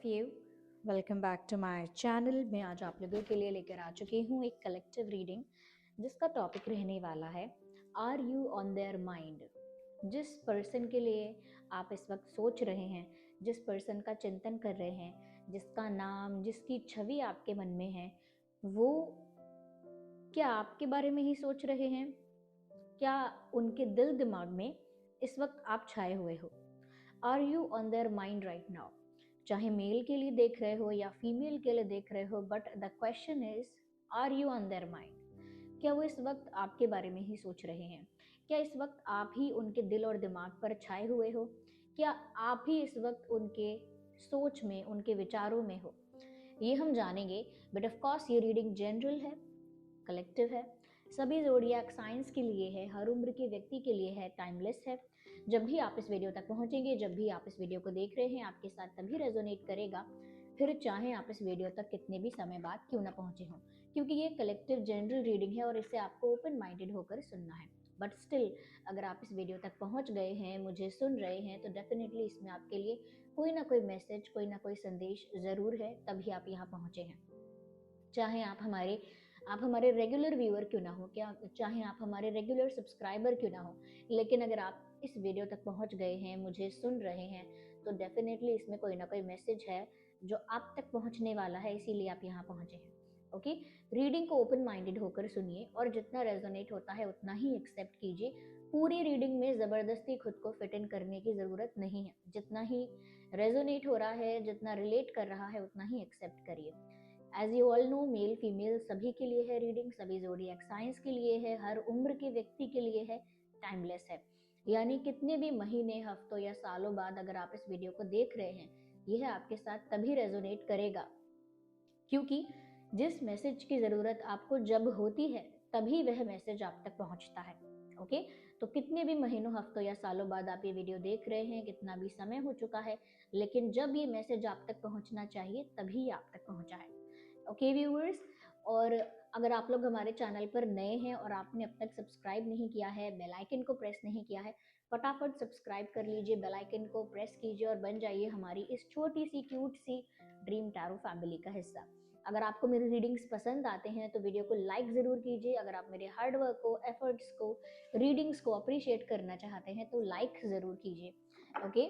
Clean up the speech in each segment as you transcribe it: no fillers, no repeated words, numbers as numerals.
Of you, welcome back to my channel. मैं आज आप लोगों के लिए लेकर आ चुकी हूँ एक कलेक्टिव रीडिंग जिसका टॉपिक रहने वाला है are you on their mind. जिस पर्सन के लिए आप इस वक्त सोच रहे हैं, जिस पर्सन का चिंतन कर रहे हैं, जिसका नाम, जिसकी छवि आपके मन में है, वो क्या आपके बारे में ही सोच रहे हैं? क्या उनके दिल दिमाग में इस वक्त आप छाए हुए हो? Are you on their mind right now? चाहे मेल के लिए देख रहे हो या फीमेल के लिए देख रहे हो, but the question is are you on their mind. क्या वो इस वक्त आपके बारे में ही सोच रहे हैं? क्या इस वक्त आप ही उनके दिल और दिमाग पर छाए हुए हो? क्या आप ही इस वक्त उनके सोच में, उनके विचारों में हो? ये हम जानेंगे, बट ऑफ कोर्स ये रीडिंग जनरल है, कलेक्टिव है, सभी ज़ोडिएक साइंस के लिए है, हर उम्र के व्यक्ति के लिए है, टाइमलेस है। जब भी आप इस वीडियो तक पहुंचेंगे, जब भी आप इस वीडियो को देख रहे हैं, आपके साथ तभी रेजोनेट करेगा, फिर चाहे आप इस वीडियो तक कितने भी समय बाद क्यों ना पहुंचे हों, क्योंकि ये कलेक्टिव जनरल रीडिंग है और इसे आपको ओपन माइंडेड होकर सुनना है। बट स्टिल अगर आप इस वीडियो तक पहुंच गए हैं, मुझे सुन रहे हैं, तो डेफिनेटली इसमें आपके लिए कोई ना कोई मैसेज, कोई ना कोई संदेश ज़रूर है, तभी आप यहाँ पहुंचे हैं। चाहे आप हमारे रेगुलर व्यूअर क्यों ना हो, क्या चाहे आप हमारे रेगुलर सब्सक्राइबर क्यों ना हो, लेकिन अगर आप इस वीडियो तक पहुंच गए हैं, मुझे सुन रहे हैं, तो डेफिनेटली इसमें कोई ना कोई मैसेज है जो आप तक पहुंचने वाला है, इसीलिए आप यहाँ पहुंचे हैं। ओके, रीडिंग को ओपन माइंडेड होकर सुनिए और जितना रेजोनेट होता है उतना ही एक्सेप्ट कीजिए। पूरी रीडिंग में ज़बरदस्ती खुद को फिट इन करने की ज़रूरत नहीं है। जितना ही रेजोनेट हो रहा है, जितना रिलेट कर रहा है, उतना ही एक्सेप्ट करिए। As you all know, male female सभी के लिए है रीडिंग, सभी ज़ोडिएक साइंस के लिए है, हर उम्र के व्यक्ति के लिए है, टाइमलेस है। यानी कितने भी महीने, हफ्तों या सालों बाद अगर आप इस वीडियो को देख रहे हैं, यह आपके साथ तभी रेजोनेट करेगा क्योंकि जिस मैसेज की ज़रूरत आपको जब होती है, तभी वह मैसेज आप तक पहुंचता है। ओके, तो कितने भी महीनों, हफ्तों या सालों बाद आप ये वीडियो देख रहे हैं, कितना भी समय हो चुका है, लेकिन जब ये मैसेज आप तक पहुंचना चाहिए तभी आप तक पहुंचा है। ओके व्यूअर्स, और अगर आप लोग हमारे चैनल पर नए हैं और आपने अब तक सब्सक्राइब नहीं किया है, बेल आइकन को प्रेस नहीं किया है, फटाफट सब्सक्राइब कर लीजिए, बेल आइकन को प्रेस कीजिए और बन जाइए हमारी इस छोटी सी क्यूट सी ड्रीम टैरो फैमिली का हिस्सा। अगर आपको मेरे रीडिंग्स पसंद आते हैं तो वीडियो को लाइक ज़रूर कीजिए। अगर आप मेरे हार्ड वर्क को, एफर्ट्स को, रीडिंग्स को अप्रिशिएट करना चाहते हैं तो लाइक ज़रूर कीजिए। ओके,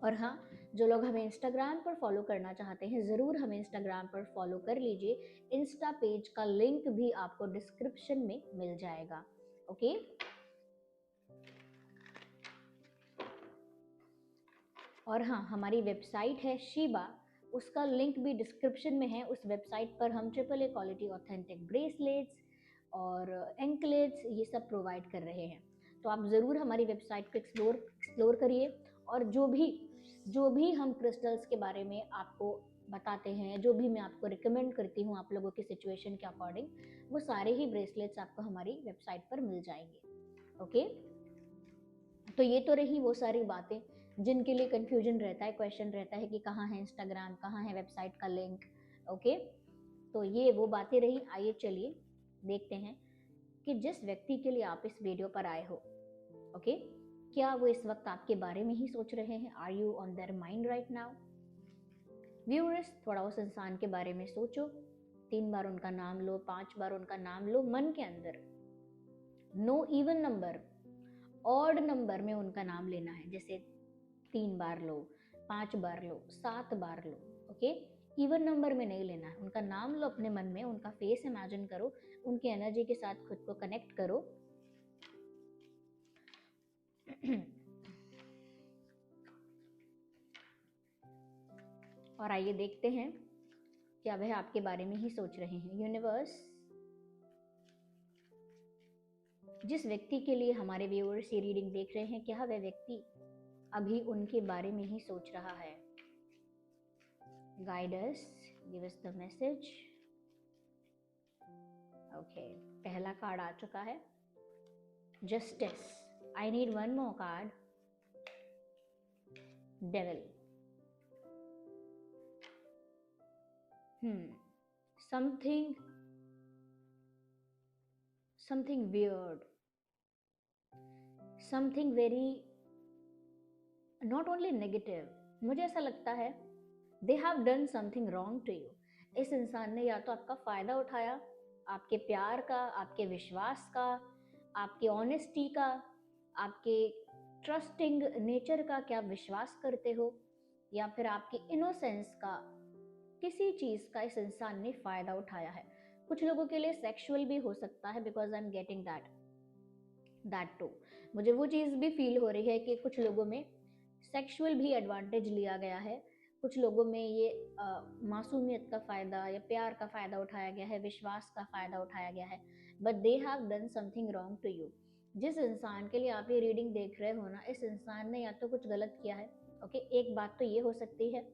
और हाँ, जो लोग हमें इंस्टाग्राम पर फॉलो करना चाहते हैं, ज़रूर हमें इंस्टाग्राम पर फॉलो कर लीजिए। इंस्टा पेज का लिंक भी आपको डिस्क्रिप्शन में मिल जाएगा। ओके, और हाँ, हमारी वेबसाइट है शीबा, उसका लिंक भी डिस्क्रिप्शन में है। उस वेबसाइट पर हम AAA क्वालिटी ऑथेंटिक ब्रेसलेट्स और एंकलेट्स ये सब प्रोवाइड कर रहे हैं। तो आप ज़रूर हमारी वेबसाइट को एक्सप्लोर करिए और जो भी हम क्रिस्टल्स के बारे में आपको बताते हैं, जो भी मैं आपको रिकमेंड करती हूँ आप लोगों की सिचुएशन के अकॉर्डिंग, वो सारे ही ब्रेसलेट्स आपको हमारी वेबसाइट पर मिल जाएंगे। ओके, तो ये तो रही वो सारी बातें जिनके लिए कंफ्यूजन रहता है, क्वेश्चन रहता है कि कहाँ है इंस्टाग्राम, कहाँ है वेबसाइट का लिंक। ओके, तो ये वो बातें रही। आइए चलिए देखते हैं कि जिस व्यक्ति के लिए आप इस वीडियो पर आए हो, ओके, क्या वो इस वक्त आपके बारे में ही सोच रहे हैं? Are you on their mind right now? Viewers, थोड़ा उस इंसान के बारे में सोचो। 3 बार उनका नाम लो, 5 बार उनका नाम लो मन के अंदर। No even number, odd number में उनका नाम लेना है। जैसे 3 बार लो, 5 बार लो, 7 बार लो। ओके, इवन नंबर में नहीं लेना है। उनका नाम लो अपने मन में, उनका फेस इमेजिन करो, उनकी एनर्जी के साथ खुद को कनेक्ट करो। और आइए देखते हैं क्या वह आपके बारे में ही सोच रहे हैं। यूनिवर्स, जिस व्यक्ति के लिए हमारे व्यूअर्स ये रीडिंग देख रहे हैं, क्या वह व्यक्ति अभी उनके बारे में ही सोच रहा है? Guide us, give us the message. Okay, पहला कार्ड आ चुका है, justice. I need one more card, devil. something weird, something very not only negative। मुझे ऐसा लगता है they have done something wrong to you. इस इंसान ने या तो आपका फायदा उठाया, आपके प्यार का, आपके विश्वास का, आपके ऑनेस्टी का, आपके ट्रस्टिंग नेचर का, क्या आप विश्वास करते हो, या फिर आपकी इनोसेंस का, किसी चीज का इस इंसान ने फायदा उठाया है। कुछ लोगों के लिए सेक्सुअल भी हो सकता है, because I am getting that too. मुझे वो चीज भी फील हो रही है कि कुछ लोगों में सेक्सुअल भी एडवांटेज लिया गया है, कुछ लोगों में ये मासूमियत का फायदा या प्यार का फायदा उठाया गया है, विश्वास का फायदा उठाया गया है, but they have done something wrong to you. जिस इंसान के लिए आप ये रीडिंग देख रहे हो ना, इस इंसान ने या तो कुछ गलत किया है, ओके, एक बात तो ये हो सकती है।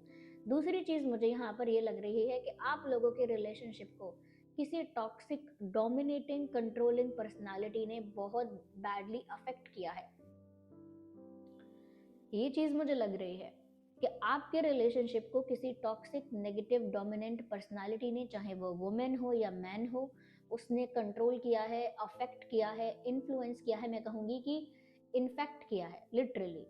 दूसरी चीज मुझे यहाँ पर ये लग रही है कि आप लोगों के रिलेशनशिप को किसी टॉक्सिक डोमिनेटिंग कंट्रोलिंग पर्सनालिटी ने बहुत बैडली अफेक्ट किया है। ये चीज मुझे लग रही है कि आपके रिलेशनशिप को किसी टॉक्सिक नेगेटिव डोमिनेंट पर्सनालिटी ने, चाहे वो वुमेन हो या मैन हो, उसने कंट्रोल किया है, अफेक्ट किया है, इन्फ्लुएंस किया है। मैं कहूंगी कि इन्फेक्ट किया है लिटरली,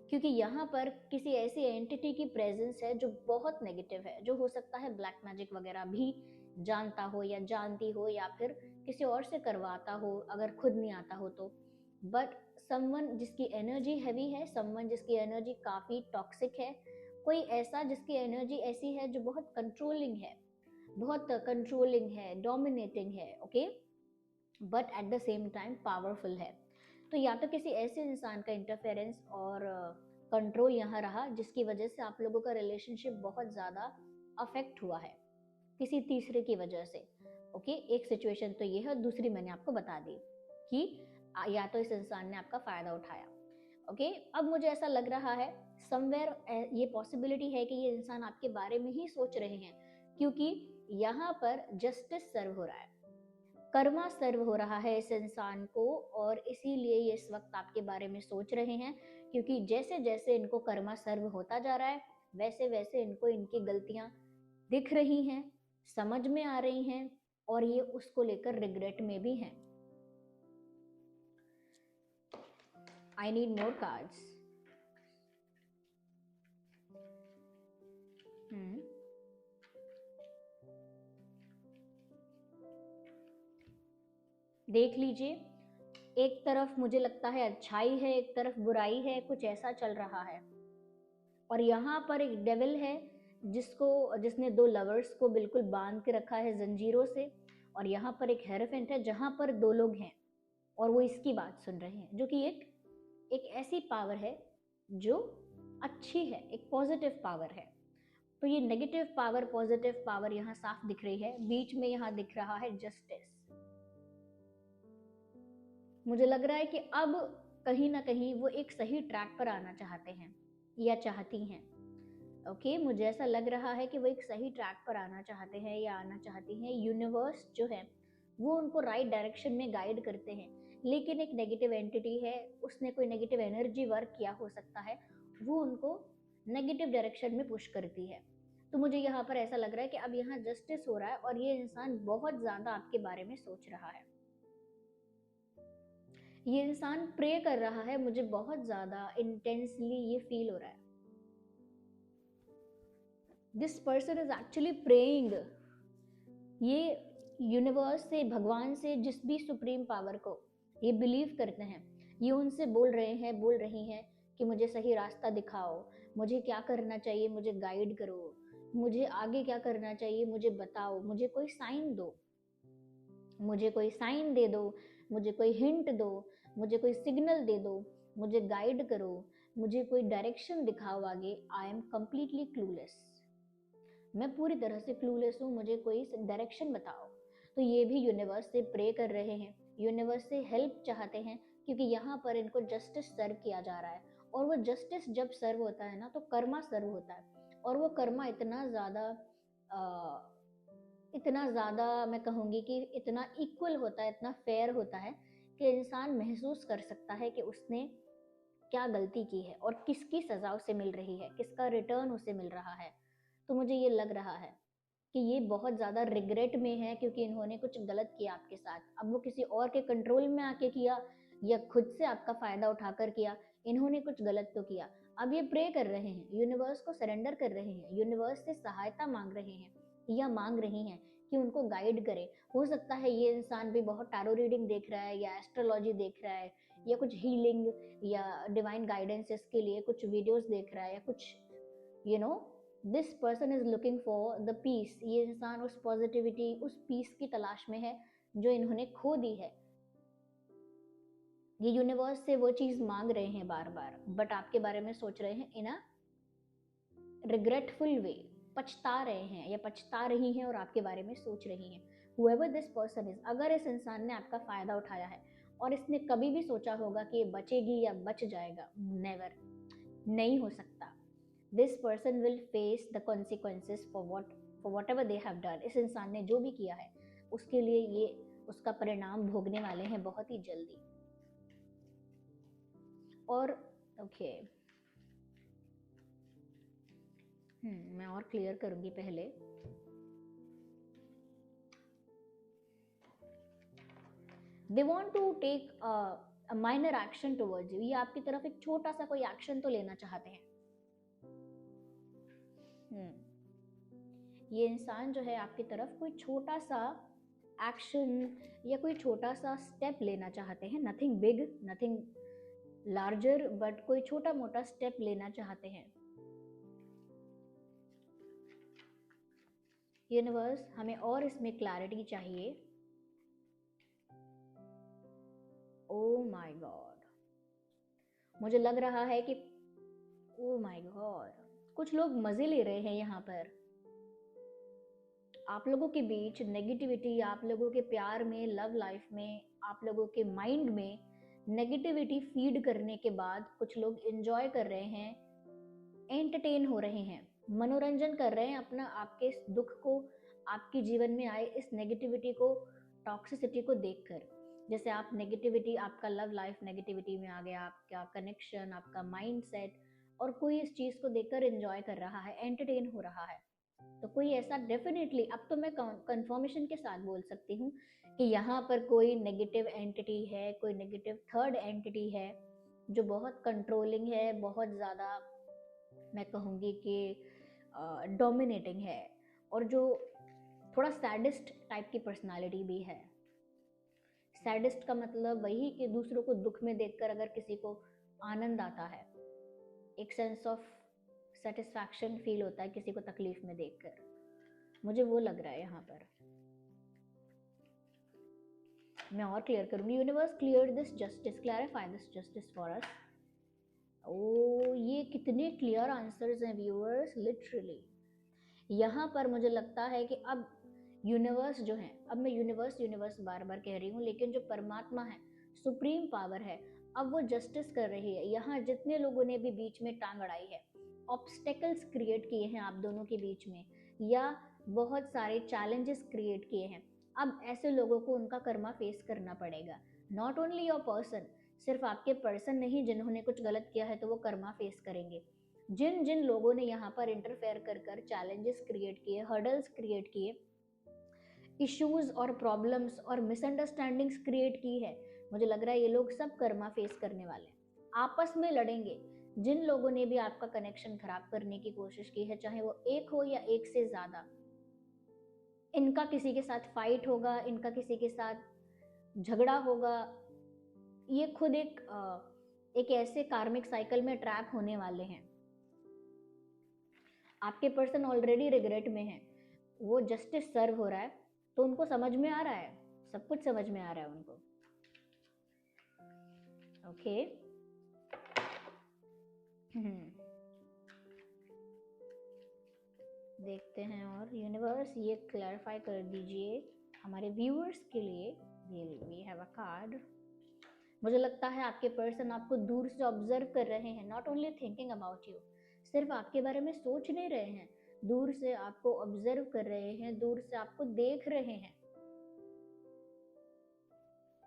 क्योंकि यहाँ पर किसी ऐसी एंटिटी की प्रेजेंस है जो बहुत नेगेटिव है, जो हो सकता है ब्लैक मैजिक वगैरह भी जानता हो या जानती हो, या फिर किसी और से करवाता हो अगर खुद नहीं आता हो तो। बट समवन जिसकी एनर्जी हैवी है, समवन जिसकी एनर्जी काफी टॉक्सिक है, कोई ऐसा जिसकी एनर्जी ऐसी है जो बहुत कंट्रोलिंग है, डोमिनेटिंग है, okay, but at the same time powerful है। तो या तो किसी ऐसे इंसान का इंटरफेरेंस और कंट्रोल यहाँ रहा जिसकी वजह से आप लोगों का रिलेशनशिप बहुत ज्यादा अफेक्ट हुआ है किसी तीसरे की वजह से, ओके। एक सिचुएशन तो ये है, दूसरी मैंने आपको बता दी कि या तो इस इंसान ने आपका फायदा उठाया, ओके। अब मुझे ऐसा लग रहा है समवेयर ये पॉसिबिलिटी है कि ये इंसान आपके बारे में ही सोच रहे हैं, क्योंकि यहाँ पर जस्टिस सर्व हो रहा है, कर्मा सर्व हो रहा है इस इंसान को, और इसीलिए ये इस वक्त आपके बारे में सोच रहे हैं, क्योंकि जैसे जैसे इनको कर्मा सर्व होता जा रहा है वैसे वैसे इनको इनकी गलतियां दिख रही हैं, समझ में आ रही हैं, और ये उसको लेकर रिग्रेट में भी हैं। I need more cards. देख लीजिए, एक तरफ मुझे लगता है अच्छाई है, एक तरफ बुराई है, कुछ ऐसा चल रहा है। और यहाँ पर एक डेविल है जिसने दो लवर्स को बिल्कुल बांध के रखा है जंजीरों से, और यहाँ पर एक हेरोफेंट है जहां पर दो लोग हैं और वो इसकी बात सुन रहे हैं, जो कि एक ऐसी पावर है जो अच्छी है, एक पॉजिटिव पावर है। तो ये नेगेटिव पावर पॉजिटिव पावर यहाँ साफ दिख रही है, बीच में यहाँ दिख रहा है जस्टिस। मुझे लग रहा है कि अब कहीं ना कहीं वो एक सही ट्रैक पर आना चाहते हैं या चाहती हैं, ओके। मुझे ऐसा लग रहा है कि वो एक सही ट्रैक पर आना चाहते हैं या आना चाहती हैं। यूनिवर्स जो है वो उनको राइट डायरेक्शन में गाइड करते हैं, लेकिन एक नेगेटिव एंटिटी है, उसने कोई नेगेटिव एनर्जी वर्क किया हो सकता है, वो उनको नेगेटिव डायरेक्शन में पुश करती है। तो मुझे यहाँ पर ऐसा लग रहा है कि अब यहाँ जस्टिस हो रहा है और ये इंसान बहुत ज्यादा आपके बारे में सोच रहा है, ये इंसान प्रे कर रहा है, मुझे बहुत ज्यादा इंटेंसली ये फील हो रहा है। This person is actually praying, ये यूनिवर्स से, भगवान से, जिस भी सुप्रीम पावर को ये बिलीव करते हैं, ये उनसे बोल रही हैं कि मुझे सही रास्ता दिखाओ, मुझे क्या करना चाहिए, मुझे गाइड करो, मुझे आगे क्या करना चाहिए मुझे बताओ, मुझे कोई साइन दो, मुझे कोई साइन दे दो, मुझे कोई हिंट दो, मुझे कोई सिग्नल दे दो, मुझे गाइड करो, मुझे कोई डायरेक्शन दिखाओ आगे। आई एम कंप्लीटली क्लूलेस, मैं पूरी तरह से क्लूलेस हूँ, मुझे कोई डायरेक्शन बताओ। तो ये भी यूनिवर्स से प्रे कर रहे हैं, यूनिवर्स से हेल्प चाहते हैं, क्योंकि यहाँ पर इनको जस्टिस सर्व किया जा रहा है, और वो जस्टिस जब सर्व होता है ना तो कर्मा सर्व होता है, और वो कर्मा इतना ज़्यादा मैं कहूँगी कि इतना इक्वल होता है, इतना फेयर होता है कि इंसान महसूस कर सकता है कि उसने क्या गलती की है और किसकी सज़ा उसे मिल रही है, किसका रिटर्न उसे मिल रहा है। तो मुझे ये लग रहा है कि ये बहुत ज़्यादा रिग्रेट में है, क्योंकि इन्होंने कुछ गलत किया आपके साथ। अब वो किसी और के कंट्रोल में आके किया या खुद से आपका फ़ायदा उठाकर किया, इन्होंने कुछ गलत तो किया। अब ये प्रे कर रहे हैं, यूनिवर्स को सरेंडर कर रहे हैं, यूनिवर्स से सहायता मांग रहे हैं या मांग रही हैं कि उनको गाइड करे। हो सकता है ये इंसान भी बहुत टैरो रीडिंग देख रहा है या एस्ट्रोलॉजी देख रहा है या कुछ हीलिंग या डिवाइन गाइडेंसेस के लिए कुछ वीडियोस देख रहा है या कुछ you know this person is looking for the peace. ये इंसान उस पॉजिटिविटी, उस पीस की तलाश में है जो इन्होंने खो दी है। ये यूनिवर्स से वो चीज मांग रहे हैं बार बार, बट आपके बारे में सोच रहे हैं इन अ रिग्रेटफुल वे, पछता रहे हैं या पछता रही हैं और आपके बारे में सोच रही हैं। whoever this person is, अगर इस इंसान ने आपका फायदा उठाया है और इसने कभी भी सोचा होगा कि ये बचेगी या बच जाएगा, नेवर, नहीं हो सकता। This person will face the consequences for what ever they have done. इस इंसान ने जो भी किया है उसके लिए ये उसका परिणाम भोगने वाले हैं बहुत ही जल्दी। और ओके मैं और क्लियर करूंगी पहले। They want to take minor action towards you. ये आपकी तरफ एक छोटा सा कोई एक्शन तो लेना चाहते हैं। ये इंसान जो है आपकी तरफ कोई छोटा सा एक्शन या कोई छोटा सा स्टेप लेना चाहते हैं। Nothing big, nothing larger, but कोई छोटा मोटा स्टेप लेना चाहते हैं। यूनिवर्स, हमें और इसमें क्लैरिटी चाहिए। ओ माय गॉड, मुझे लग रहा है कि ओ माय गॉड कुछ लोग मजे ले रहे हैं यहाँ पर। आप लोगों के बीच नेगेटिविटी, आप लोगों के प्यार में, लव लाइफ में, आप लोगों के माइंड में नेगेटिविटी फीड करने के बाद कुछ लोग एंजॉय कर रहे हैं, एंटरटेन हो रहे हैं, मनोरंजन कर रहे हैं अपना, आपके इस दुख को, आपके जीवन में आए इस नेगेटिविटी को, टॉक्सिसिटी को देखकर। जैसे आप नेगेटिविटी, आपका लव लाइफ नेगेटिविटी में आ गया, आपका कनेक्शन, आपका माइंडसेट, और कोई इस चीज को देखकर एंजॉय कर रहा है, एंटरटेन हो रहा है। तो कोई ऐसा डेफिनेटली, अब तो मैं कंफर्मेशन के साथ बोल सकती हूँ कि यहाँ पर कोई नेगेटिव एंटिटी है, कोई नेगेटिव थर्ड एंटिटी है जो बहुत कंट्रोलिंग है, बहुत ज़्यादा मैं कहूँगी कि डोमिनेटिंग है, और जो थोड़ा सैडिस्ट टाइप की पर्सनालिटी भी है। सैडिस्ट का मतलब वही कि दूसरों को दुख में देखकर अगर किसी को आनंद आता है, एक सेंस ऑफ सेटिस्फैक्शन फील होता है किसी को तकलीफ में देखकर, मुझे वो लग रहा है यहाँ पर। मैं और क्लियर करूंगी। Universe, clear this justice, clarify this justice for us. Oh, ये कितने क्लियर आंसर्स हैं व्यूअर्स, लिटरली। यहाँ पर मुझे लगता है कि अब यूनिवर्स जो है, अब मैं यूनिवर्स बार बार कह रही हूँ, लेकिन जो परमात्मा है, सुप्रीम पावर है, अब वो जस्टिस कर रही है। यहाँ जितने लोगों ने भी बीच में टांग अड़ाई है, ऑब्स्टेकल्स क्रिएट किए हैं आप दोनों के बीच में, या बहुत सारे चैलेंजेस क्रिएट किए हैं, अब ऐसे लोगों को उनका कर्मा फेस करना पड़ेगा। नॉट ओनली योर पर्सन, सिर्फ आपके पर्सन नहीं, जिन्होंने कुछ गलत किया है तो वो कर्मा फेस करेंगे। जिन जिन लोगों ने यहाँ पर इंटरफेयर कर कर चैलेंजेस क्रिएट किए, हर्डल्स क्रिएट किए, इश्यूज और प्रॉब्लम्स और मिसअंडरस्टैंडिंग्स क्रिएट की है, मुझे लग रहा है ये लोग सब कर्मा फेस करने वाले हैं, आपस में लड़ेंगे। जिन लोगों ने भी आपका कनेक्शन खराब करने की कोशिश की है, चाहे वो एक हो या एक से ज्यादा, इनका किसी के साथ फाइट होगा, इनका किसी के साथ झगड़ा होगा। ये खुद एक ऐसे कार्मिक साइकिल में ट्रैप होने वाले हैं। आपके पर्सन ऑलरेडी रिग्रेट में है, वो जस्टिस सर्व हो रहा है, तो उनको समझ में आ रहा है, सब कुछ समझ में आ रहा है उनको। ओके देखते हैं। और यूनिवर्स, ये क्लैरिफाई कर दीजिए हमारे व्यूअर्स के लिए। We have a card. मुझे लगता है आपके पर्सन आपको दूर से ऑब्जर्व कर रहे हैं, not only thinking about you, सिर्फ आपके बारे में सोच नहीं रहे हैं, दूर से आपको ऑब्जर्व कर रहे हैं, दूर से आपको देख रहे हैं,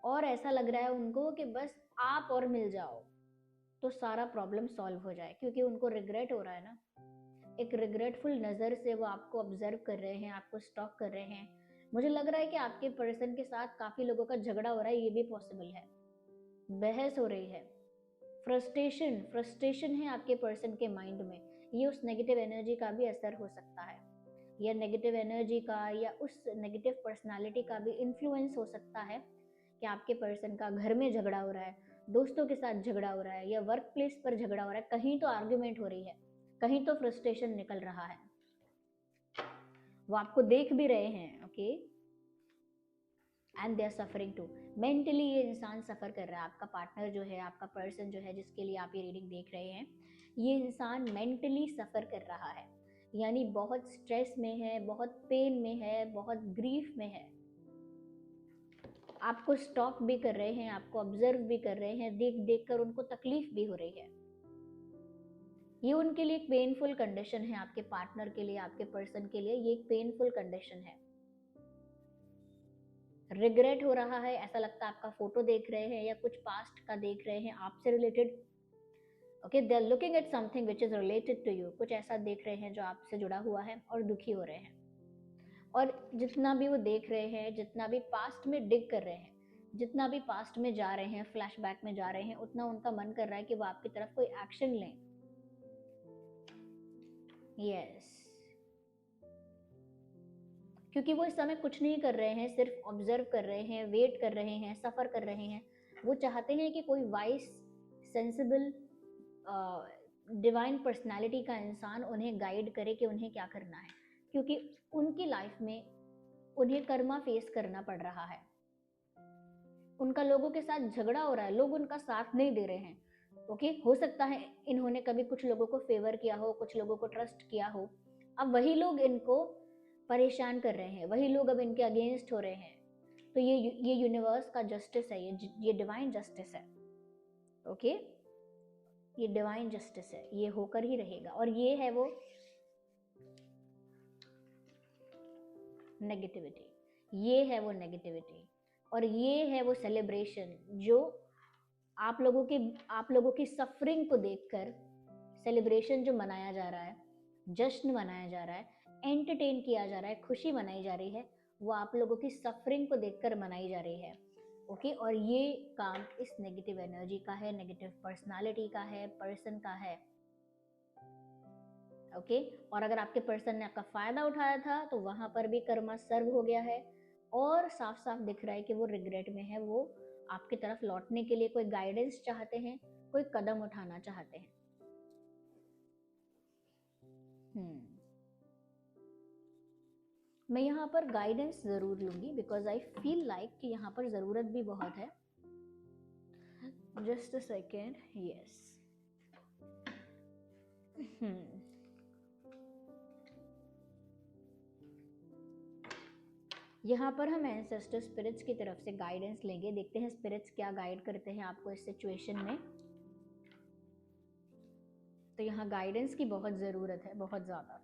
और ऐसा लग रहा है उनको कि बस आप और मिल जाओ तो सारा प्रॉब्लम सॉल्व हो जाए, क्योंकि उनको रिग्रेट हो रहा है ना। एक रिग्रेटफुल नज़र से वो आपको ऑब्जर्व कर रहे हैं, आपको स्टॉक कर रहे हैं। मुझे लग रहा है कि आपके पर्सन के साथ काफ़ी लोगों का झगड़ा हो रहा है, ये भी पॉसिबल है, बहस हो रही है, फ्रस्ट्रेशन फ्रस्ट्रेशन है आपके पर्सन के माइंड में, ये उस नेगेटिव एनर्जी का भी असर हो सकता है, या नेगेटिव एनर्जी का या उस नेगेटिव पर्सनालिटी का भी इन्फ्लुएंस हो सकता है कि आपके पर्सन का घर में झगड़ा हो रहा है, दोस्तों के साथ झगड़ा हो रहा है, या वर्क प्लेस पर झगड़ा हो रहा है, कहीं तो आर्ग्यूमेंट हो रही है, कहीं तो फ्रस्ट्रेशन निकल रहा है, वो आपको देख भी रहे हैं, okay, and they are suffering too. Mentally ये इंसान सफर कर रहा है, आपका पार्टनर जो है, आपका पर्सन जो है जिसके लिए आप ये रीडिंग देख रहे हैं, ये इंसान मेंटली सफर कर रहा है, यानी बहुत स्ट्रेस में है, बहुत पेन में है, बहुत ग्रीफ में है। आपको स्टॉक भी कर रहे हैं, आपको ऑब्जर्व भी कर रहे हैं, देख देख कर उनको तकलीफ भी हो रही है। ये उनके लिए एक पेनफुल कंडीशन है, आपके पार्टनर के लिए, आपके पर्सन के लिए ये एक पेनफुल कंडीशन है। रिग्रेट हो रहा है, ऐसा लगता है आपका फोटो देख रहे हैं या कुछ पास्ट का देख रहे हैं आपसे related, okay, they are looking at something which is related to you, कुछ ऐसा देख रहे हैं जो आपसे जुड़ा हुआ है और दुखी हो रहे हैं, और जितना भी वो देख रहे हैं, जितना भी पास्ट में डिग कर रहे हैं, जितना भी पास्ट में जा रहे हैं, फ्लैशबैक में जा रहे हैं, उतना उनका मन कर रहा है कि वो आपकी तरफ कोई एक्शन लें। यस, क्योंकि वो इस समय कुछ नहीं कर रहे हैं, सिर्फ ऑब्जर्व कर रहे हैं, वेट कर रहे हैं, सफर कर रहे हैं। वो चाहते हैं कि कोई वाइस, सेंसिबल, डिवाइन पर्सनालिटी का इंसान उन्हें गाइड करे कि उन्हें क्या करना है, क्योंकि उनकी लाइफ में उन्हें कर्मा फेस करना पड़ रहा है। उनका लोगों के साथ झगड़ा हो रहा है, लोग उनका साथ नहीं दे रहे हैं, ओके, हो सकता है इन्होंने कभी कुछ लोगों को फेवर किया हो, कुछ लोगों को ट्रस्ट किया हो, अब वही लोग इनको परेशान कर रहे हैं, वही लोग अब इनके अगेंस्ट हो रहे हैं। तो ये यूनिवर्स का जस्टिस है, ये डिवाइन जस्टिस है, ओके, ये डिवाइन जस्टिस है, ये होकर ही रहेगा। और ये है वो नेगेटिविटी, ये है वो नेगेटिविटी, और ये है वो सेलिब्रेशन जो आप लोगों की सफरिंग को देखकर, सेलिब्रेशन जो मनाया जा रहा है, जश्न मनाया जा रहा है, एंटरटेन किया जा रहा है, खुशी मनाई जा रही है, वो आप लोगों की सफरिंग को देखकर मनाई जा रही है, ओके। और ये काम इस नेगेटिव एनर्जी का है, नेगेटिव पर्सनालिटी का है, पर्सन का है, ओके। और अगर आपके पर्सन ने आपका फायदा उठाया था तो वहां पर भी कर्मा सर्व हो गया है, और साफ साफ दिख रहा है कि वो रिग्रेट में है, वो आपकी तरफ लौटने के लिए कोई गाइडेंस चाहते हैं, कोई कदम उठाना चाहते हैं। मैं यहाँ पर गाइडेंस जरूर लूंगी, बिकॉज आई फील लाइक कि यहाँ पर जरूरत भी बहुत है। Just a second, yes. यहाँ पर हम एंसेस्टर स्पिरिट्स की तरफ से गाइडेंस लेंगे, देखते हैं स्पिरिट्स क्या गाइड करते हैं आपको इस सिचुएशन में। तो यहाँ गाइडेंस की बहुत ज़रूरत है, बहुत ज़्यादा।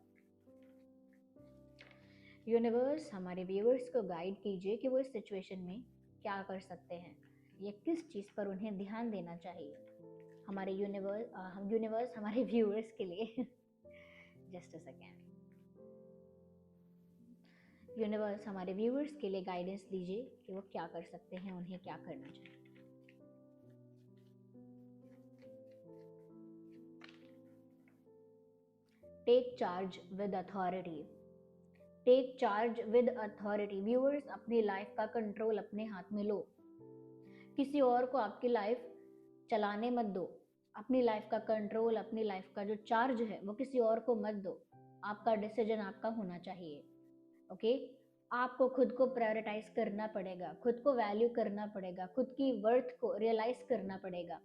यूनिवर्स हमारे व्यूअर्स को गाइड कीजिए कि वो इस सिचुएशन में क्या कर सकते हैं, या किस चीज़ पर उन्हें ध्यान देना चाहिए। हमारे यूनिवर्स हमारे व्यूअर्स के लिए जस्ट अ सेकेंड, यूनिवर्स हमारे व्यूअर्स के लिए गाइडेंस दीजिए कि वो क्या कर सकते हैं, उन्हें क्या करना चाहिए। Take charge with authority, take charge with authority. Viewers, अपनी लाइफ का कंट्रोल अपने हाथ में लो, किसी और को आपकी लाइफ चलाने मत दो। अपनी लाइफ का कंट्रोल, अपनी लाइफ का जो चार्ज है वो किसी और को मत दो। आपका डिसीजन आपका होना चाहिए, ओके। आपको खुद को प्रायोरिटाइज करना पड़ेगा, खुद को वैल्यू करना पड़ेगा, खुद की वर्थ को रियलाइज करना पड़ेगा,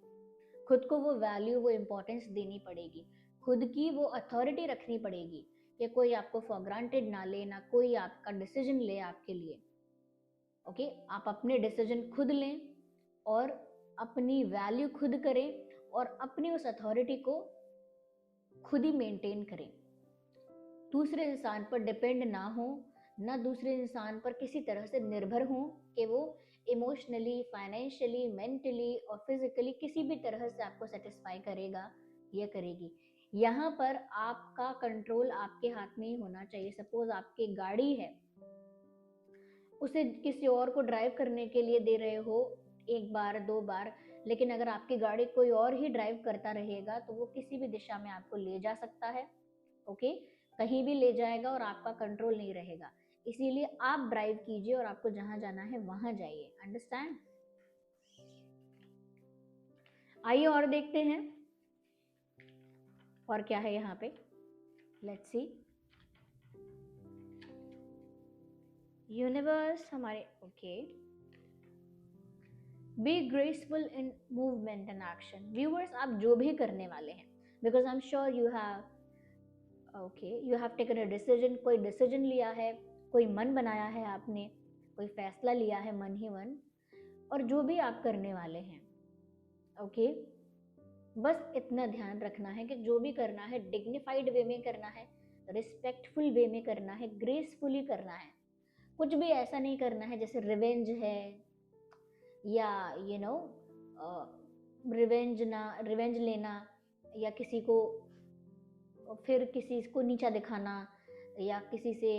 खुद को वो वैल्यू, वो इम्पोर्टेंस देनी पड़ेगी, खुद की वो अथॉरिटी रखनी पड़ेगी कि कोई आपको फॉर ग्रांटेड ना ले, ना कोई आपका डिसीजन ले आपके लिए, ओके। आप अपने डिसीजन खुद लें और अपनी वैल्यू खुद करें, और अपनी उस अथॉरिटी को खुद ही मेंटेन करें। दूसरे इंसान पर डिपेंड ना हो, ना दूसरे इंसान पर किसी तरह से निर्भर हो कि वो इमोशनली, फाइनेंशियली, मेंटली और फिजिकली किसी भी तरह से आपको सेटिस्फाई करेगा या करेगी। यहाँ पर आपका कंट्रोल आपके हाथ में ही होना चाहिए। सपोज आपकी गाड़ी है, उसे किसी और को ड्राइव करने के लिए दे रहे हो, एक बार 2 बार, लेकिन अगर आपकी गाड़ी कोई और ही ड्राइव करता रहेगा तो वो किसी भी दिशा में आपको ले जा सकता है। ओके, कहीं भी ले जाएगा और आपका कंट्रोल नहीं रहेगा। इसीलिए आप ड्राइव कीजिए और आपको जहां जाना है वहां जाइए। अंडरस्टैंड? आइए और देखते हैं और क्या है यहाँ पे। Let's see. यूनिवर्स हमारे okay, be graceful in movement and action. Viewers, आप जो भी करने वाले हैं, because I am sure you have taken a decision, कोई डिसीजन लिया है, कोई मन बनाया है आपने, कोई फैसला लिया है मन ही मन, और जो भी आप करने वाले हैं, ओके, बस इतना ध्यान रखना है कि जो भी करना है डिग्निफाइड वे में करना है, रिस्पेक्टफुल वे में करना है, ग्रेसफुली करना है। कुछ भी ऐसा नहीं करना है जैसे रिवेंज है, या रिवेंज लेना, या किसी को फिर किसी को नीचा दिखाना, या किसी से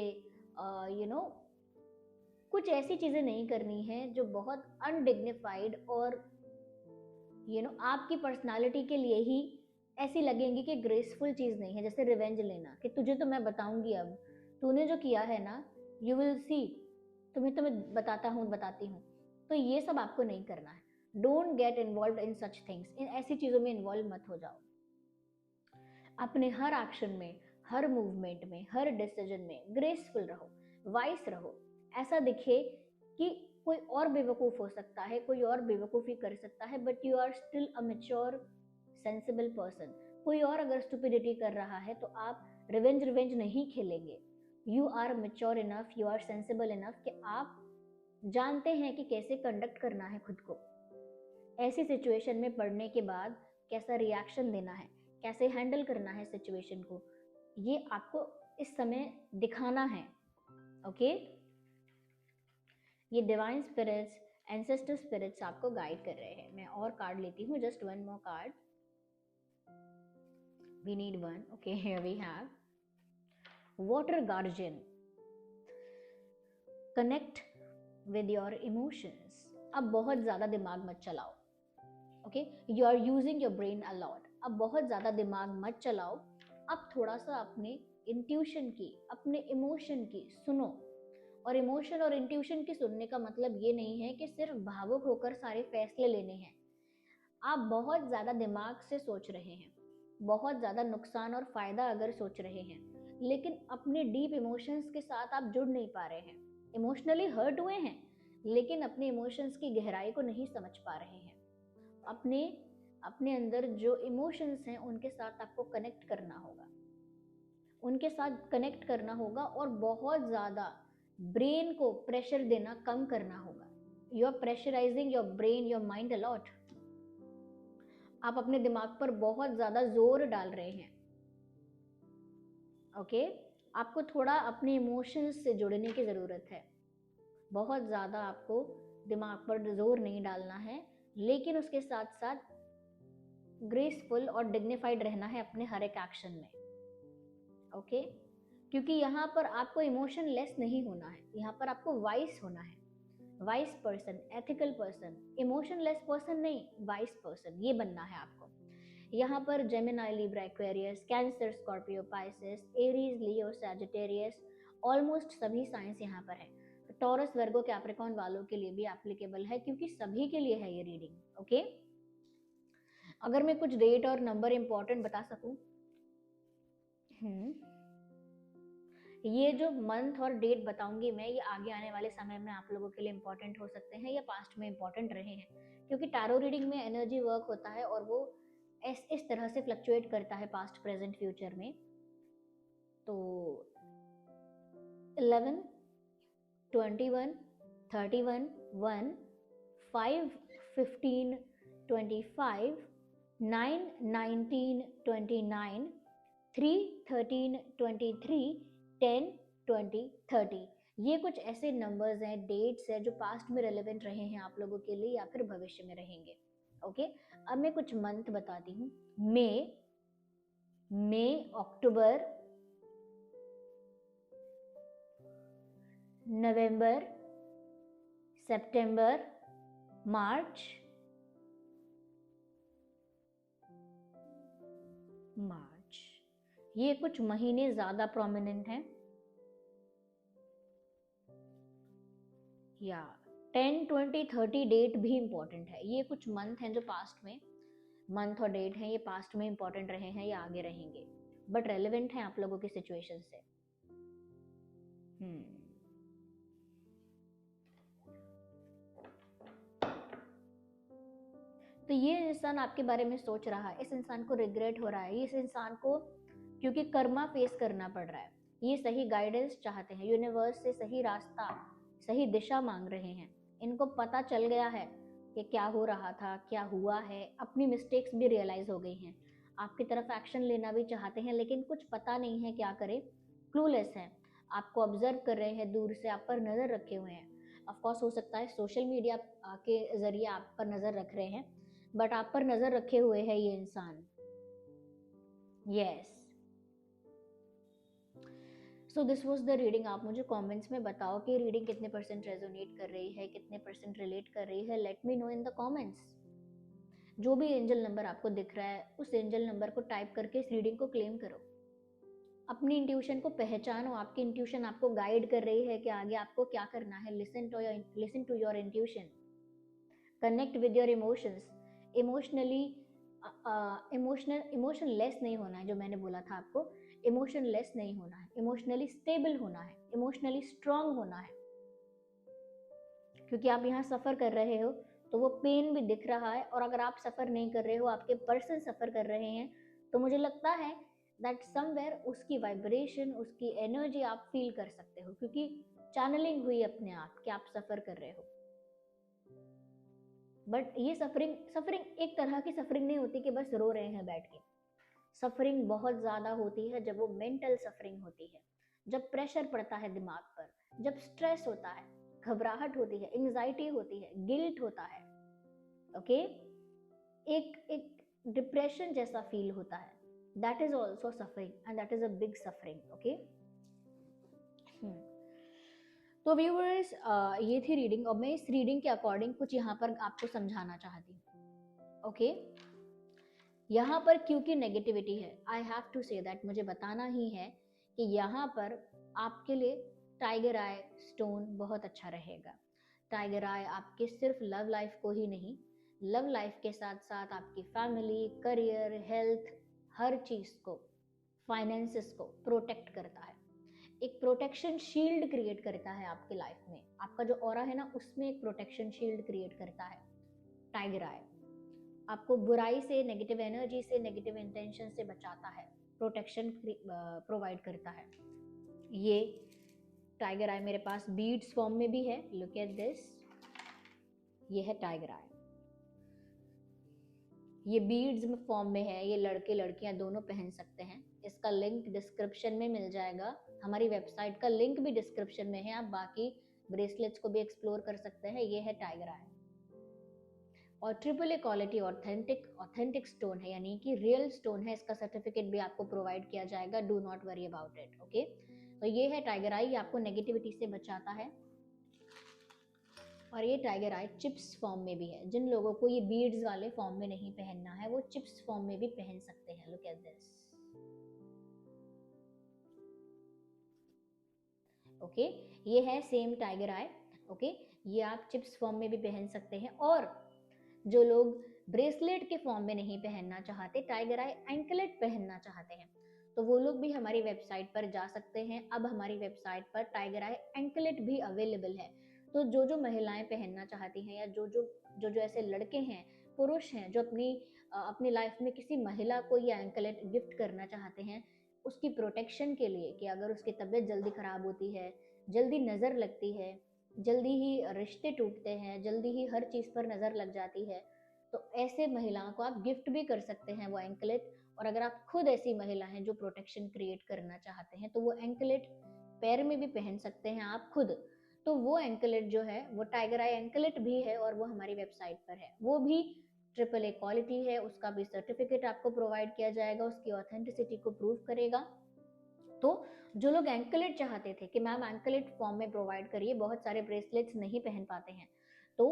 कुछ ऐसी चीजें नहीं करनी है जो बहुत अनडिग्निफाइड और आपकी पर्सनालिटी के लिए ही ऐसी लगेंगी कि ग्रेसफुल चीज नहीं है। जैसे रिवेंज लेना कि तुझे तो मैं बताऊंगी, अब तूने जो किया है ना, यू विल सी, तुम्हें तो मैं बताती हूँ। तो ये सब आपको नहीं करना है। Don't get involve in such things. इन ऐसी चीजों में इन्वॉल्व मत हो जाओ। अपने हर एक्शन में, हर मूवमेंट में, हर डिसीजन में ग्रेसफुल रहो, वाइस रहो। ऐसा दिखे कि कोई और बेवकूफ हो सकता है, कोई और बेवकूफी कर सकता है, but you are still a mature sensible person. कोई और अगर स्टुपिडिटी कर रहा है तो आप रिवेंज नहीं खेलेंगे। You are mature enough, you are sensible enough कि आप जानते हैं कि कैसे कंडक्ट करना है खुद को, ऐसी सिचुएशन में पड़ने के बाद कैसा रिएक्शन देना है, कैसे हैंडल करना है सिचुएशन को, ये आपको इस समय दिखाना है। ओके, ये डिवाइन स्पिरिट्स, एंसेस्टर स्पिरिट्स आपको गाइड कर रहे हैं। मैं और कार्ड लेती हूँ, just one more card, we need one. Okay, here we have water guardian. Connect with your emotions. अब बहुत ज्यादा दिमाग मत चलाओ। Okay, you are using your brain a lot. अब बहुत ज्यादा दिमाग मत चलाओ। अब थोड़ा सा अपने इंट्यूशन की, अपने इमोशन की सुनो। और इमोशन और इंट्यूशन की सुनने का मतलब ये नहीं है कि सिर्फ भावुक होकर सारे फैसले लेने हैं। आप बहुत ज्यादा दिमाग से सोच रहे हैं, बहुत ज्यादा नुकसान और फायदा अगर सोच रहे हैं, लेकिन अपने डीप इमोशंस के साथ आप जुड़ नहीं पा रहे हैं। इमोशनली हर्ट हुए हैं, लेकिन अपने इमोशंस की गहराई को नहीं समझ पा रहे हैं। अपने अंदर जो इमोशंस हैं उनके साथ आपको कनेक्ट करना होगा, उनके साथ कनेक्ट करना होगा, और बहुत ज्यादा ब्रेन को प्रेशर देना कम करना होगा। You are pressurising your brain, your mind a lot. आप अपने दिमाग पर बहुत ज्यादा जोर डाल रहे हैं। ओके, आपको थोड़ा अपने इमोशंस से जुड़ने की जरूरत है। बहुत ज्यादा आपको दिमाग पर जोर नहीं डालना है, लेकिन उसके साथ साथ ग्रेसफुल और डिग्निफाइड रहना है अपने हर एक एक्शन में। ओके, क्योंकि यहाँ पर आपको इमोशन लेस नहीं होना है, यहाँ पर आपको वाइस होना है। Wise person, ethical person, emotionless person नहीं, वाइस पर्सन, ये बनना है आपको। यहाँ पर Gemini, Libra, Aquarius, Cancer, Scorpio, Pisces, Aries, Leo, Sagittarius, almost सभी साइंस यहाँ पर है। टॉरस, वर्गो, कैप्रिकॉर्न वालों के लिए भी एप्लीकेबल है, क्योंकि सभी के लिए है ये रीडिंग। ओके, अगर मैं कुछ डेट और नंबर इंपॉर्टेंट बता सकूं, ये जो मंथ और डेट बताऊंगी मैं, ये आगे आने वाले समय में आप लोगों के लिए इंपॉर्टेंट हो सकते हैं या पास्ट में इंपॉर्टेंट रहे हैं, क्योंकि टैरो रीडिंग में एनर्जी वर्क होता है और वो इस तरह से फ्लक्चुएट करता है पास्ट, प्रेजेंट, फ्यूचर में। तो 11, 21, 31, 1, 5, 15, 25, 9, 19, 29, 3, 13, 23, 10, 20, 30, ये कुछ ऐसे नंबर्स हैं, डेट्स हैं जो पास्ट में रेलेवेंट रहे हैं आप लोगों के लिए या फिर भविष्य में रहेंगे। ओके, अब मैं कुछ मंथ बताती हूँ। मई, अक्टूबर, नवंबर, सितंबर, मार्च, मार्च, ये कुछ महीने ज्यादा प्रोमिनेंट हैं, या 10, 20, 30 डेट भी इंपॉर्टेंट है। ये कुछ मंथ हैं जो पास्ट में, मंथ और डेट हैं, ये पास्ट में इंपॉर्टेंट रहे हैं या आगे रहेंगे, बट रेलेवेंट हैं आप लोगों की सिचुएशन से। तो ये इंसान आपके बारे में सोच रहा है, इस इंसान को रिग्रेट हो रहा है, इस इंसान को क्योंकि कर्मा फेस करना पड़ रहा है, ये सही गाइडेंस चाहते हैं, यूनिवर्स से सही रास्ता, सही दिशा मांग रहे हैं। इनको पता चल गया है कि क्या हो रहा था, क्या हुआ है, अपनी मिस्टेक्स भी रियलाइज हो गई हैं, आपकी तरफ एक्शन लेना भी चाहते हैं, लेकिन कुछ पता नहीं है क्या करें, क्लूलेस हैं, आपको ऑब्जर्व कर रहे हैं, दूर से आप पर नज़र रखे हुए हैं। ऑफकोर्स हो सकता है सोशल मीडिया के जरिए आप पर नज़र रख रहे हैं, बट आप पर नज़र रखे हुए है ये इंसान। Yes, so this was the reading. आप मुझे कमेंट्स में बताओ कि रीडिंग कितने परसेंट रेजोनेट कर रही है, कितने परसेंट रिलेट कर रही है। Let me know in the comments. जो भी एंजल नंबर आपको दिख रहा है उस एंजल नंबर को टाइप करके इस रीडिंग को क्लेम करो। अपनी इंट्यूशन को पहचानो, आपकी इंट्यूशन आपको गाइड कर रही है कि आगे आपको क्या करना है। Listen to your intuition, connect with your emotions. Emotionally emotionless नहीं होना है, जो मैंने बोला था आपको, इमोशनलेस नहीं होना है, इमोशनली स्टेबल होना है, इमोशनली स्ट्रांग होना है, क्योंकि आप यहाँ सफर कर रहे हो तो वो पेन भी दिख रहा है, और अगर आप सफर नहीं कर रहे हो, आपके पर्सन सफर कर रहे हैं, तो मुझे लगता है दैट समवेयर उसकी वाइब्रेशन, उसकी एनर्जी आप फील कर सकते हो, क्योंकि चैनलिंग हुई अपने आप कि आप सफर कर रहे हो। बट ये सफरिंग एक तरह की सफरिंग नहीं होती कि बस रो रहे हैं बैठ के। सफरिंग बहुत ज्यादा होती है जब वो मेंटल सफरिंग होती है, जब प्रेशर पड़ता है दिमाग पर, जब स्ट्रेस होता है, घबराहट होती है, एंजाइटी होती है, गिल्ट होता है, ओके, एक डिप्रेशन जैसा फील होता है। That is also suffering and that is a big suffering, okay. तो व्यूअर्स, ये थी रीडिंग, और मैं इस रीडिंग के अकॉर्डिंग कुछ यहाँ पर आपको समझाना चाहती हूँ, ओके। यहाँ पर क्योंकि नेगेटिविटी है, I have to say that, मुझे बताना ही है कि यहाँ पर आपके लिए टाइगर आई स्टोन बहुत अच्छा रहेगा। टाइगर आई आपके सिर्फ लव लाइफ को ही नहीं, लव लाइफ के साथ साथ आपकी फैमिली, करियर, हेल्थ, हर चीज को, फाइनेंसेस को प्रोटेक्ट करता है। एक प्रोटेक्शन शील्ड क्रिएट करता है आपकी लाइफ में, आपका जो ऑरा है ना उसमें एक प्रोटेक्शन शील्ड क्रिएट करता है टाइगर आई। आपको बुराई से, नेगेटिव एनर्जी से, नेगेटिव इंटेंशन से बचाता है, प्रोटेक्शन प्रोवाइड करता है। ये टाइगर आई मेरे पास बीड्स फॉर्म में भी है, लुक एट दिस, ये है टाइगर आई, ये बीड्स में फॉर्म में है, ये लड़के लड़कियां दोनों पहन सकते हैं। इसका लिंक डिस्क्रिप्शन में मिल जाएगा, हमारी वेबसाइट का लिंक भी डिस्क्रिप्शन में है, आप बाकी ब्रेसलेट्स को भी एक्सप्लोर कर सकते हैं। ये है टाइगर आई, और triple A quality authentic stone है, यानी कि रियल स्टोन है। इसका सर्टिफिकेट भी आपको प्रोवाइड किया जाएगा, do not worry about it, okay. तो ये है टाइगर आई, ये आपको नेगेटिविटी से बचाता है। और ये टाइगर आई चिप्स फॉर्म में भी है, जिन लोगों को ये बीड्स वाले फॉर्म में नहीं पहनना है वो चिप्स फॉर्म में भी पहन सकते हैं, लुक एट दिस, ओके। ये है सेम टाइगर आई, ओके, ये आप चिप्स फॉर्म में भी पहन सकते हैं। और जो लोग ब्रेसलेट के फॉर्म में नहीं पहनना चाहते, टाइगर आई एंकलेट पहनना चाहते हैं, तो वो लोग भी हमारी वेबसाइट पर जा सकते हैं। अब हमारी वेबसाइट पर टाइगर आई एंकलेट भी अवेलेबल है। तो जो जो महिलाएं पहनना चाहती हैं, या जो ऐसे लड़के हैं, पुरुष हैं, जो अपनी लाइफ में किसी महिला को ये एंकलेट गिफ्ट करना चाहते हैं, उसकी प्रोटेक्शन के लिए, कि अगर उसकी तबीयत जल्दी खराब होती है, जल्दी नजर लगती है, जल्दी ही रिश्ते टूटते हैं, जल्दी ही हर चीज पर नजर लग जाती है, तो ऐसे महिलाओं को आप गिफ्ट भी कर सकते हैं वो एंकलेट। और अगर आप खुद ऐसी महिला हैं जो प्रोटेक्शन क्रिएट करना चाहते हैं, तो वो एंकलेट पैर में भी पहन सकते हैं आप खुद। तो वो एंकलेट जो है वो टाइगर आई एंकलेट भी है, और वो हमारी वेबसाइट पर है, वो भी ट्रिपल ए क्वालिटी है, उसका भी सर्टिफिकेट आपको प्रोवाइड किया जाएगा, उसकी ऑथेंटिसिटी को प्रूव करेगा। तो जो लोग एंकलेट चाहते थे कि मैम एंकलेट फॉर्म में प्रोवाइड करिए, बहुत सारे ब्रेसलेट्स नहीं पहन पाते हैं, तो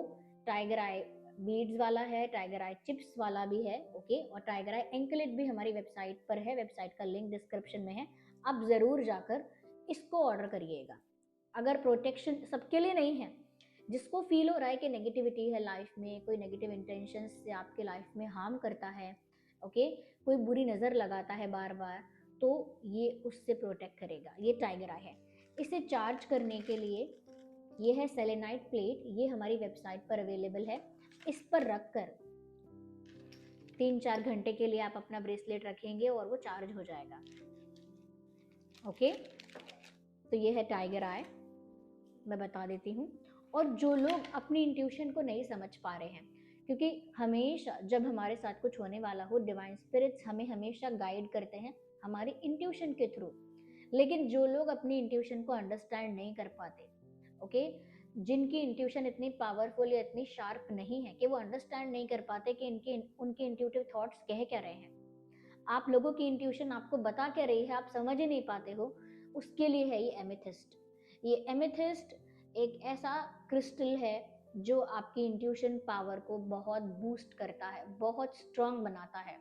टाइगर आई बीड्स वाला है, टाइगर आई चिप्स वाला भी है, ओके, और टाइगर आई एंकलेट भी हमारी वेबसाइट पर है, वेबसाइट का लिंक डिस्क्रिप्शन में है, आप ज़रूर जाकर इसको ऑर्डर करिएगा। अगर प्रोटेक्शन सबके लिए नहीं है, जिसको फील हो रहा है कि नेगेटिविटी है लाइफ में, कोई नेगेटिव इंटेंशन से आपके लाइफ में हार्म करता है, ओके, कोई बुरी नज़र लगाता है बार बार, तो ये उससे प्रोटेक्ट करेगा। ये टाइगर आई है। इसे चार्ज करने के लिए ये है सेलेनाइट प्लेट, ये हमारी वेबसाइट पर अवेलेबल है। इस पर रखकर 3-4 घंटे के लिए आप अपना ब्रेसलेट रखेंगे और वो चार्ज हो जाएगा, ओके। तो ये है टाइगर आई, मैं बता देती हूँ। और जो लोग अपनी इंट्यूशन को नहीं समझ पा रहे हैं, क्योंकि हमेशा जब हमारे साथ कुछ होने वाला हो, डिवाइन स्पिरिट्स हमें हमेशा गाइड करते हैं हमारी इंट्यूशन के थ्रू, लेकिन जो लोग अपनी इंट्यूशन को अंडरस्टैंड नहीं कर पाते, ओके, जिनकी इंट्यूशन इतनी पावरफुल या इतनी शार्प नहीं है कि वो अंडरस्टैंड नहीं कर पाते कि उनके इंट्यूटिव थॉट्स कह क्या रहे हैं, आप लोगों की इंट्यूशन आपको बता क्या रही है, आप समझ ही नहीं पाते हो, उसके लिए है ये एमेथिस्ट। ये एमेथिस्ट एक ऐसा क्रिस्टल है जो आपकी इंट्यूशन पावर को बहुत बूस्ट करता है, बहुत स्ट्रांग बनाता है।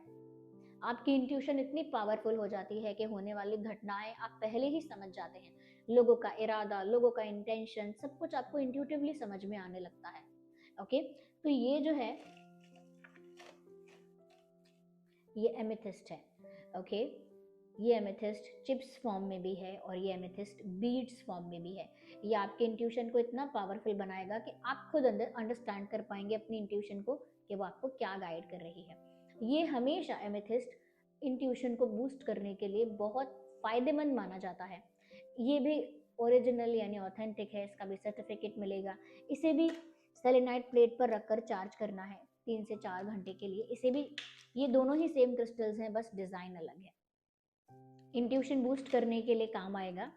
आपकी इंट्यूशन इतनी पावरफुल हो जाती है कि होने वाली घटनाएं आप पहले ही समझ जाते हैं, लोगों का इरादा, लोगों का इंटेंशन, सब कुछ आपको इंट्यूटिवली समझ में आने लगता है, ओके। तो ये जो है ये एमेथिस्ट है, ओके। ये एमेथिस्ट चिप्स फॉर्म में भी है और ये एमेथिस्ट बीड्स फॉर्म में भी है। ये आपके इंट्यूशन को इतना पावरफुल बनाएगा कि आप खुद अंदर अंडरस्टैंड कर पाएंगे अपनी इंट्यूशन को कि वो आपको क्या गाइड कर रही है। ये हमेशा एमेथिस्ट इंट्यूशन को बूस्ट करने के लिए बहुत फायदेमंद माना जाता है। ये भी ओरिजिनल यानी ऑथेंटिक है, इसका भी सर्टिफिकेट मिलेगा। इसे भी सेलेनाइट प्लेट पर रखकर चार्ज करना है 3 से 4 घंटे के लिए। इसे भी, ये दोनों ही सेम क्रिस्टल्स हैं, बस डिजाइन अलग है। इंट्यूशन बूस्ट करने के लिए काम आएगा।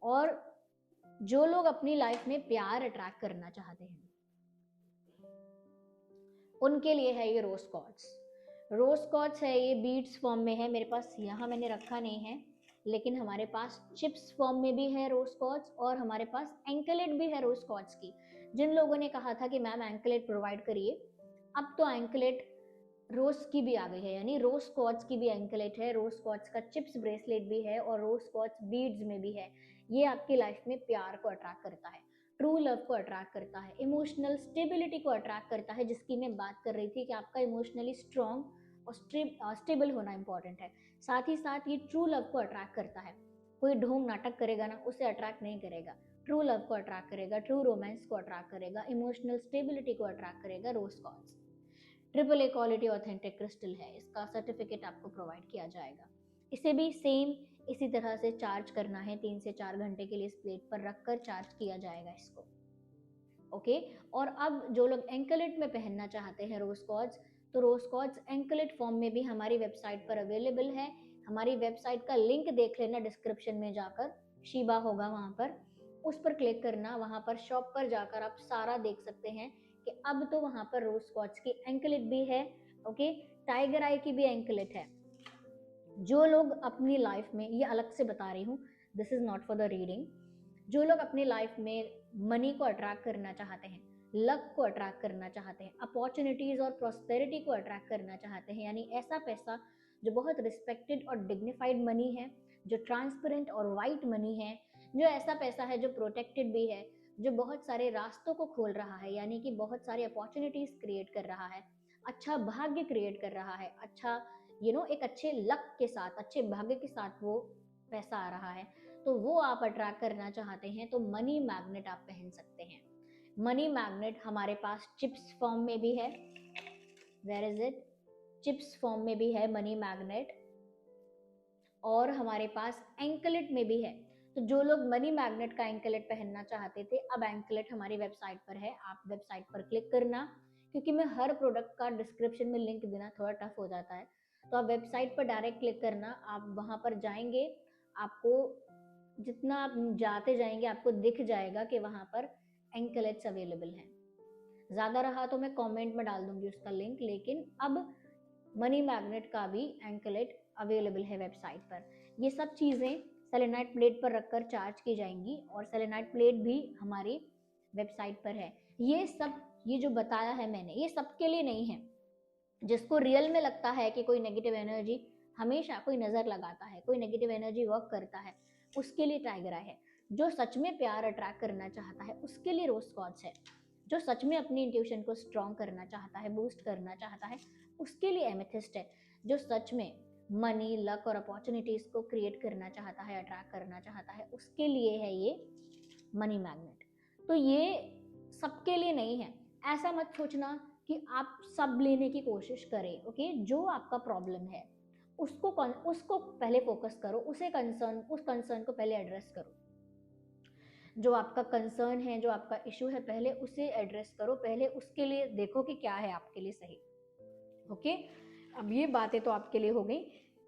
और जो लोग अपनी लाइफ में प्यार अट्रैक्ट करना चाहते हैं उनके लिए है ये रोज क्वार्ट्ज। रोज क्वार्ट्ज है, ये बीड्स फॉर्म में है, मेरे पास यहाँ मैंने रखा नहीं है, लेकिन हमारे पास चिप्स फॉर्म में भी है रोज क्वार्ट्ज और हमारे पास एंकलेट भी है रोज क्वार्ट्ज की। जिन लोगों ने कहा था कि मैम एंकलेट प्रोवाइड करिए, अब तो एंकलेट रोज की भी आ गई है, यानी रोज क्वार्ट्ज की भी एंकलेट है, रोज क्वार्ट्ज का चिप्स ब्रेसलेट भी है और रोज क्वार्ट्ज बीड्स में भी है। ये आपकी लाइफ में प्यार को अट्रैक्ट करता है, ट्रू लव को अट्रैक्ट करता है, इमोशनल स्टेबिलिटी को अट्रैक्ट करता है, जिसकी मैं बात कर रही थी कि आपका इमोशनली स्ट्रॉन्ग और स्टेबल होना इंपॉर्टेंट है। साथ ही साथ ये ट्रू लव को अट्रैक्ट करता है। कोई ढोंग नाटक करेगा ना, उसे अट्रैक्ट नहीं करेगा, ट्रू लव को अट्रैक्ट करेगा, ट्रू रोमांस को अट्रैक्ट करेगा, इमोशनल स्टेबिलिटी को अट्रैक्ट करेगा। Rose quartz triple A quality authentic crystal है, इसका सर्टिफिकेट आपको प्रोवाइड किया जाएगा। इसे भी सेम इसी तरह से चार्ज करना है, 3 से 4 घंटे के लिए इस प्लेट पर रखकर चार्ज किया जाएगा इसको, ओके। और अब जो लोग एंकलेट में पहनना चाहते हैं रोज क्वार्ट्ज, तो रोज क्वार्ट्ज एंकलेट फॉर्म में भी हमारी वेबसाइट पर अवेलेबल है। हमारी वेबसाइट का लिंक देख लेना डिस्क्रिप्शन में जाकर, शीबा होगा वहां पर, उस पर क्लिक करना, वहां पर शॉप पर जाकर आप सारा देख सकते हैं कि अब तो वहां पर रोज क्वार्ट्ज की एंकलेट भी है, ओके, टाइगर आई की भी एंकलेट है। जो लोग अपनी लाइफ में, ये अलग से बता रही हूँ, this is not for the reading, जो लोग अपनी लाइफ में मनी को अट्रैक्ट करना चाहते हैं, लक को अट्रैक्ट करना चाहते हैं, अपॉर्चुनिटीज और प्रॉस्पेरिटी को अट्रैक्ट करना चाहते हैं, यानी ऐसा पैसा जो बहुत रिस्पेक्टेड और डिग्निफाइड मनी है, जो ट्रांसपेरेंट और वाइट मनी है, जो ऐसा पैसा है जो प्रोटेक्टेड भी है, जो बहुत सारे रास्तों को खोल रहा है, यानी कि बहुत सारी अपॉर्चुनिटीज क्रिएट कर रहा है, अच्छा भाग्य क्रिएट कर रहा है, अच्छा एक अच्छे लक के साथ, अच्छे भाग्य के साथ वो पैसा आ रहा है, तो वो आप अट्रैक्ट करना चाहते हैं तो मनी मैग्नेट आप पहन सकते हैं। मनी मैग्नेट हमारे पास चिप्स फॉर्म में भी है, where is it, chips form में भी है मनी मैग्नेट, और हमारे पास एंकलेट में भी है। तो जो लोग मनी मैग्नेट का एंकलेट पहनना चाहते थे, अब एंकलेट हमारी वेबसाइट पर है, आप वेबसाइट पर क्लिक करना, क्योंकि मैं हर प्रोडक्ट का डिस्क्रिप्शन में लिंक देना थोड़ा टफ हो जाता है, तो आप वेबसाइट पर डायरेक्ट क्लिक करना, आप वहां पर जाएंगे, आपको जितना आप जाते जाएंगे आपको दिख जाएगा कि वहां पर एंकलेट्स अवेलेबल हैं। ज्यादा रहा तो मैं कमेंट में डाल दूंगी उसका लिंक, लेकिन अब मनी मैग्नेट का भी एंकलेट अवेलेबल है वेबसाइट पर। ये सब चीजें सेलेनाइट प्लेट पर रखकर चार्ज की जाएंगी और सेलेनाइट प्लेट भी हमारी वेबसाइट पर है। ये सब ये जो बताया है मैंने, ये सबके लिए नहीं है। जिसको रियल में लगता है कि कोई नेगेटिव एनर्जी हमेशा कोई नजर लगाता है, कोई नेगेटिव एनर्जी वर्क करता है, उसके लिए टाइगर आई है। जो सच में प्यार अट्रैक्ट करना चाहता है उसके लिए रोज कॉर्ड्स है। जो सच में अपनी इंट्यूशन को स्ट्रॉन्ग करना चाहता है, बूस्ट करना चाहता है, उसके लिए एमेथिस्ट है। जो सच में मनी, लक और अपॉर्चुनिटीज को क्रिएट करना चाहता है, अट्रैक्ट करना चाहता है, उसके लिए है ये मनी मैग्नेट। तो ये सबके लिए नहीं है। ऐसा मत सोचना कि आप सब लेने की कोशिश करें। ओके, जो आपका प्रॉब्लम है उसको पहले फोकस करो, उस कंसर्न को पहले एड्रेस करो। जो आपका कंसर्न है, जो आपका इशू है, पहले उसे एड्रेस करो, पहले उसके लिए देखो कि क्या है आपके लिए सही। ओके, अब ये बातें तो आपके लिए हो गई।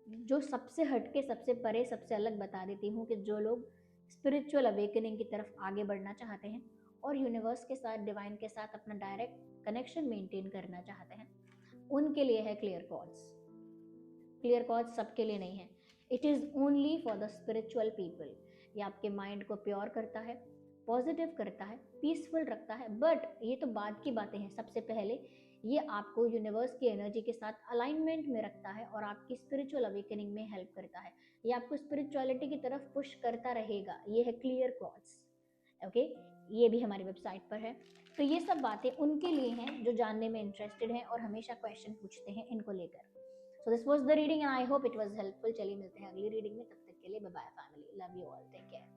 जो सबसे हटके, सबसे परे, सबसे अलग बता देती हूँ कि जो लोग स्पिरिचुअल अवेकनिंग की तरफ आगे बढ़ना चाहते हैं और यूनिवर्स के साथ, डिवाइन के साथ अपना डायरेक्ट कनेक्शन मेंटेन करना चाहते हैं, उनके लिए है क्लियर कॉल्स। क्लियर कॉल्स सबके लिए नहीं है। It is only for the spiritual people. ये आपके माइंड को प्योर करता है, पॉजिटिव करता है, पीसफुल रखता है। बट ये तो बाद की बातें हैं। सबसे पहले ये आपको यूनिवर्स की एनर्जी के साथ अलाइनमेंट में रखता है और आपकी स्पिरिचुअल अवेकनिंग में हेल्प करता है। ये आपको स्पिरिचुअलिटी की तरफ पुश करता रहेगा। ये है क्लियर कॉल्स। ओके, ये भी हमारी वेबसाइट पर है। तो ये सब बातें उनके लिए हैं जो जानने में इंटरेस्टेड हैं और हमेशा क्वेश्चन पूछते हैं इनको लेकर। So this was the reading and I hope it was helpful. चलिए मिलते हैं अगली रीडिंग में, तब तक के लिए bye bye family, love you all, take care.